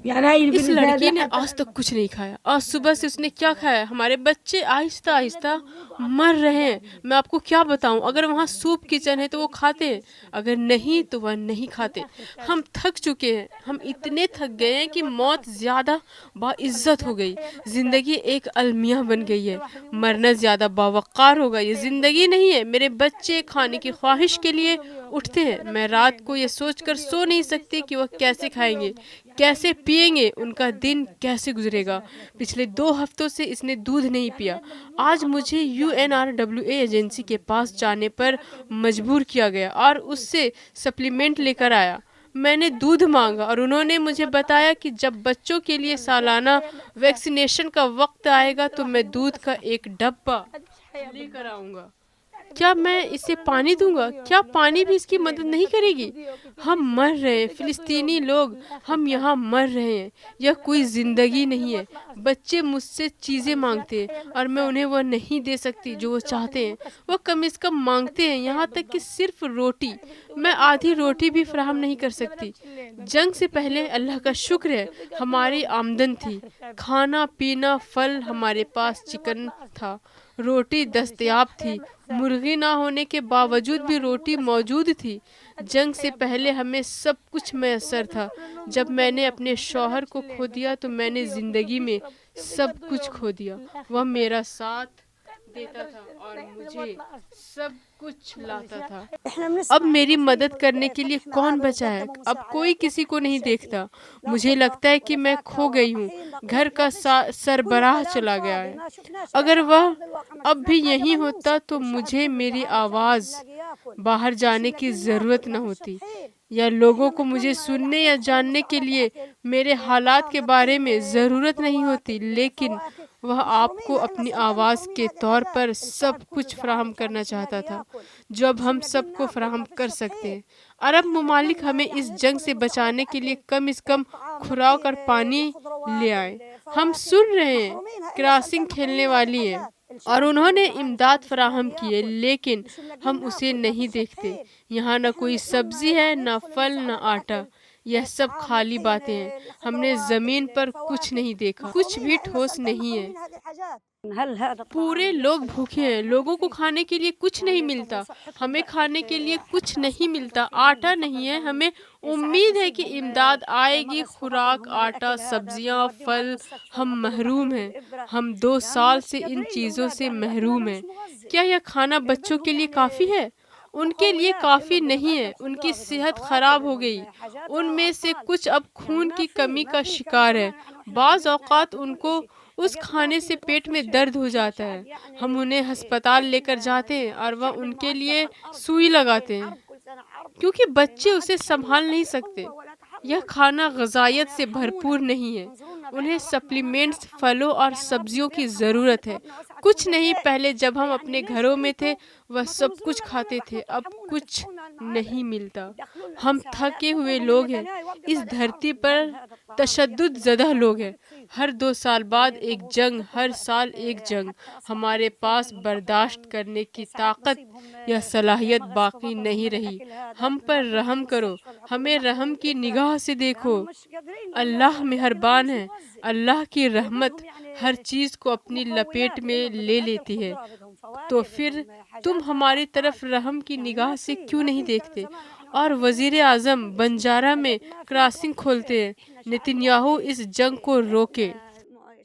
اس لڑکی نے آج تک کچھ نہیں کھایا اور صبح سے اس نے کیا کھایا؟ ہمارے بچے آہستہ آہستہ مر رہے ہیں۔ میں آپ کو کیا بتاؤں، اگر وہاں سوپ کچن ہے تو وہ کھاتے ہیں، اگر نہیں تو وہ نہیں کھاتے۔ ہم تھک چکے ہیں، ہم اتنے تھک گئے ہیں کہ موت زیادہ باعزت ہو گئی، زندگی ایک المیہ بن گئی ہے، مرنا زیادہ باوقار ہوگا۔ یہ زندگی نہیں ہے۔ میرے بچے کھانے کی خواہش کے لیے اٹھتے ہیں، میں رات کو یہ سوچ کر سو نہیں سکتی کہ وہ کیسے کھائیں گے، کیسے پئیں گے، ان کا دن کیسے گزرے گا۔ پچھلے 2 ہفتوں سے اس نے دودھ نہیں پیا۔ آج مجھے UNRWA ایجنسی کے پاس جانے پر مجبور کیا گیا اور اس سے سپلیمنٹ لے کر آیا۔ میں نے دودھ مانگا اور انہوں نے مجھے بتایا کہ جب بچوں کے لیے سالانہ ویکسینیشن کا وقت آئے گا تو میں دودھ کا ایک ڈبہ لے کر آؤں گا۔ کیا میں اسے پانی دوں گا؟ کیا پانی بھی اس کی مدد نہیں کرے گی؟ ہم مر رہے ہیں، فلسطینی لوگ، ہم یہاں مر رہے ہیں۔ یہ کوئی زندگی نہیں ہے۔ بچے مجھ سے چیزیں مانگتے ہیں اور میں انہیں وہ نہیں دے سکتی جو وہ چاہتے ہیں۔ وہ کم از کم مانگتے ہیں، یہاں تک کہ صرف روٹی۔ میں آدھی روٹی بھی فراہم نہیں کر سکتی۔ جنگ سے پہلے اللہ کا شکر ہے ہماری آمدن تھی، کھانا پینا، پھل، ہمارے پاس چکن تھا، روٹی دستیاب تھی، مرغی نہ ہونے کے باوجود بھی روٹی موجود تھی۔ جنگ سے پہلے ہمیں سب کچھ میسر تھا۔ جب میں نے اپنے شوہر کو کھو دیا تو میں نے زندگی میں سب کچھ کھو دیا۔ وہ میرا ساتھ دیتا تھا اور مجھے سب کچھ لاتا تھا۔ اب میری مدد کرنے کے لیے کون بچا ہے؟ اب کوئی کسی کو نہیں دیکھتا۔ مجھے لگتا ہے کہ میں کھو گئی ہوں۔ گھر کا سربراہ چلا گیا ہے۔ اگر وہ اب بھی یہیں ہوتا تو مجھے میری آواز باہر جانے کی ضرورت نہ ہوتی، یا لوگوں کو مجھے سننے یا جاننے کے لیے میرے حالات کے بارے میں ضرورت نہیں ہوتی، لیکن وہ آپ کو اپنی آواز کے طور پر سب کچھ فراہم کرنا چاہتا تھا جو اب ہم سب کو فراہم کر سکتے ہیں۔ عرب ممالک ہمیں اس جنگ سے بچانے کے لیے کم از کم خوراک اور پانی لے آئیں۔ ہم سن رہے ہیں کراسنگ کھیلنے والی ہیں اور انہوں نے امداد فراہم کی ہے، لیکن ہم اسے نہیں دیکھتے۔ یہاں نہ کوئی سبزی ہے، نہ پھل، نہ آٹا۔ یہ سب خالی باتیں ہیں۔ ہم نے زمین پر کچھ نہیں دیکھا، کچھ بھی ٹھوس نہیں ہے۔ پورے لوگ بھوکے ہیں، لوگوں کو کھانے کے لیے کچھ نہیں ملتا، ہمیں کھانے کے لیے کچھ نہیں ملتا، آٹا نہیں ہے۔ ہمیں امید ہے کہ امداد آئے گی، خوراک، آٹا، سبزیاں، پھل۔ ہم محروم ہیں۔ ہم 2 سال سے ان چیزوں سے محروم ہیں۔ کیا یہ کھانا بچوں کے لیے کافی ہے؟ ان کے لیے کافی نہیں ہے۔ ان کی صحت خراب ہو گئی، ان میں سے کچھ اب خون کی کمی کا شکار ہے۔ بعض اوقات ان کو اس کھانے سے پیٹ میں درد ہو جاتا ہے۔ ہم انہیں ہسپتال لے کر جاتے ہیں اور وہ ان کے لیے سوئی لگاتے ہیں کیونکہ بچے اسے سنبھال نہیں سکتے۔ یہ کھانا غذائیت سے بھرپور نہیں ہے۔ انہیں سپلیمنٹس، پھلوں اور سبزیوں کی ضرورت ہے۔ کچھ نہیں، پہلے جب ہم اپنے گھروں میں تھے وہ سب کچھ کھاتے تھے، اب کچھ نہیں ملتا۔ ہم تھکے ہوئے لوگ ہیں، اس دھرتی پر تشدد زدہ لوگ ہیں۔ ہر 2 سال بعد ایک جنگ، ہر سال ایک جنگ۔ ہمارے پاس برداشت کرنے کی طاقت یا صلاحیت باقی نہیں رہی۔ ہم پر رحم کرو، ہمیں رحم کی نگاہ سے دیکھو۔ اللہ مہربان ہے۔ اللہ کی رحمت ہر چیز کو اپنی لپیٹ میں لے لیتی ہے۔ تو پھر تم ہماری طرف رحم کی نگاہ سے کیوں نہیں دیکھتے اور وزیر اعظم بنجارہ میں کراسنگ کھولتے ہیں؟ نتن یاہو اس جنگ کو روکے۔